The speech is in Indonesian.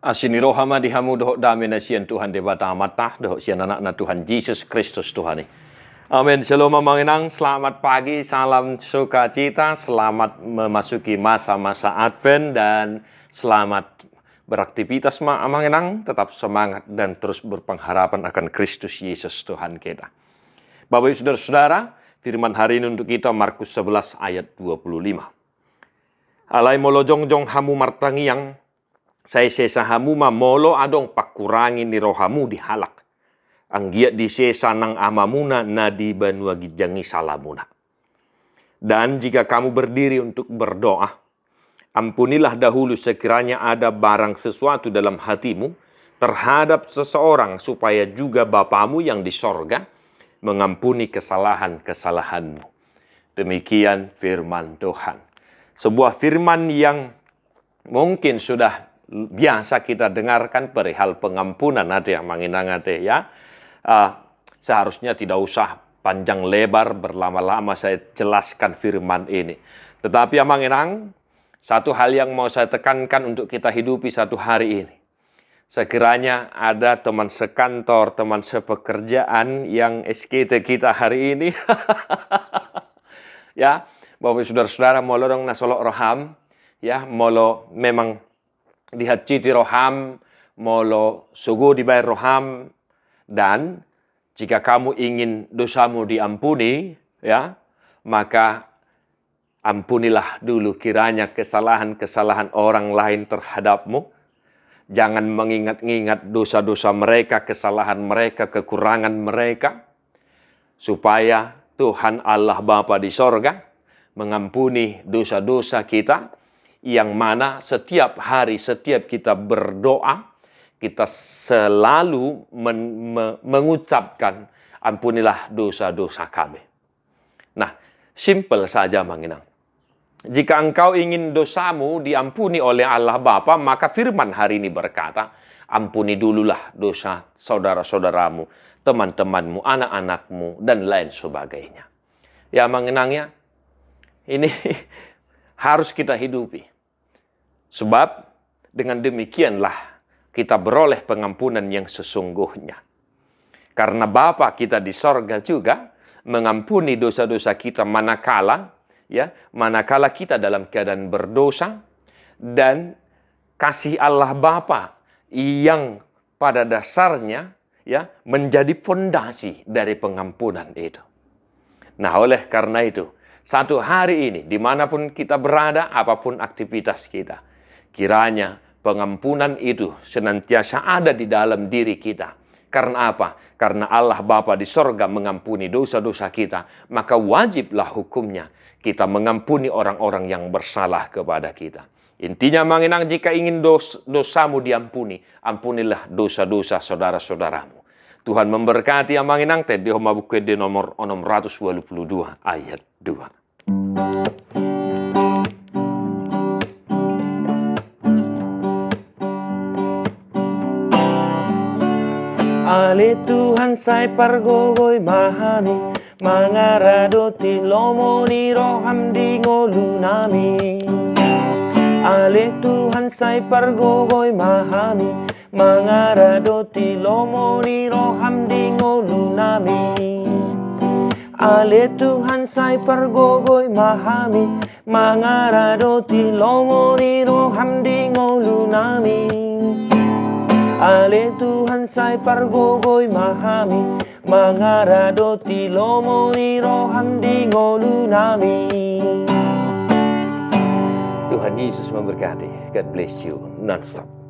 Asini rohama dihamu dohok dami na siyan Tuhan debata amatah dohok siyan anak na Tuhan Yesus Kristus Tuhan. Amin. Shalom Manginang, selamat pagi, salam sukacita, selamat memasuki masa-masa Advent dan selamat beraktivitas Manginang, tetap semangat dan terus berpengharapan akan Kristus Yesus Tuhan kita. Bapak Ibu Saudara-saudara, firman hari ini untuk kita Markus 11 ayat 25. Alai molo jongjong hamu martangiang saya sesa hamu ma molo adong pakurangi ni rohamu dihalak. Anggiat di sesa nang amamuna na di banua gijangi salamuna. Dan jika kamu berdiri untuk berdoa, ampunilah dahulu sekiranya ada barang sesuatu dalam hatimu terhadap seseorang supaya juga Bapamu yang di sorga mengampuni kesalahan-kesalahanmu. Demikian firman Tuhan. Sebuah firman yang mungkin sudah biasa kita dengarkan perihal pengampunan ada yang manginang ada ya. Seharusnya tidak usah panjang lebar berlama-lama saya jelaskan firman ini. Tetapi yang manginang, satu hal yang mau saya tekankan untuk kita hidupi satu hari ini. Sekiranya ada teman sekantor, teman sepekerjaan yang SKT kita hari ini. Ya, Bapak Saudara-saudara mau lorong nasolok roham, ya, molo memang lihat citi roham, molo sugu dibayar roham, dan jika kamu ingin dosamu diampuni, ya, maka ampunilah dulu kiranya kesalahan-kesalahan orang lain terhadapmu. Jangan mengingat-ingat dosa-dosa mereka, kesalahan mereka, kekurangan mereka, supaya Tuhan Allah Bapa di sorga mengampuni dosa-dosa kita, yang mana setiap hari, setiap kita berdoa, kita selalu mengucapkan ampunilah dosa-dosa kami. Nah, simple saja manginang. Jika engkau ingin dosamu diampuni oleh Allah Bapa, maka firman hari ini berkata, ampuni dululah dosa saudara-saudaramu, teman-temanmu, anak-anakmu, dan lain sebagainya. Ya manginangnya, ini harus kita hidupi. Sebab dengan demikianlah kita beroleh pengampunan yang sesungguhnya. Karena Bapa kita di sorga juga mengampuni dosa-dosa kita manakala kita dalam keadaan berdosa, dan kasih Allah Bapa yang pada dasarnya menjadi fondasi dari pengampunan itu. Nah, oleh karena itu, satu hari ini dimanapun kita berada, apapun aktivitas kita, kiranya pengampunan itu senantiasa ada di dalam diri kita. Karena apa? Karena Allah Bapa di sorga mengampuni dosa-dosa kita, maka wajiblah hukumnya kita mengampuni orang-orang yang bersalah kepada kita. Intinya manginang, jika ingin dosamu diampuni, ampunilah dosa-dosa saudara-saudaramu. Tuhan memberkati yang manginang, di Homa Buku di nomor 622 ayat 2. Ale Tuhan sai pargogoi mahami, mangaradoti lomoni roham di ngolunami. Ale Tuhan sai pargogoi mahami, mangaradoti lomoni roham di ngolunami. Ale Tuhan sai pargogoi mahami, mangaradoti lomoni roham di ngolunami. Ale Tuhan sai pargogoi mahami, mangaradoti lomoni roham di ngolunami. Tuhan Yesus memberkati. God bless you non-stop.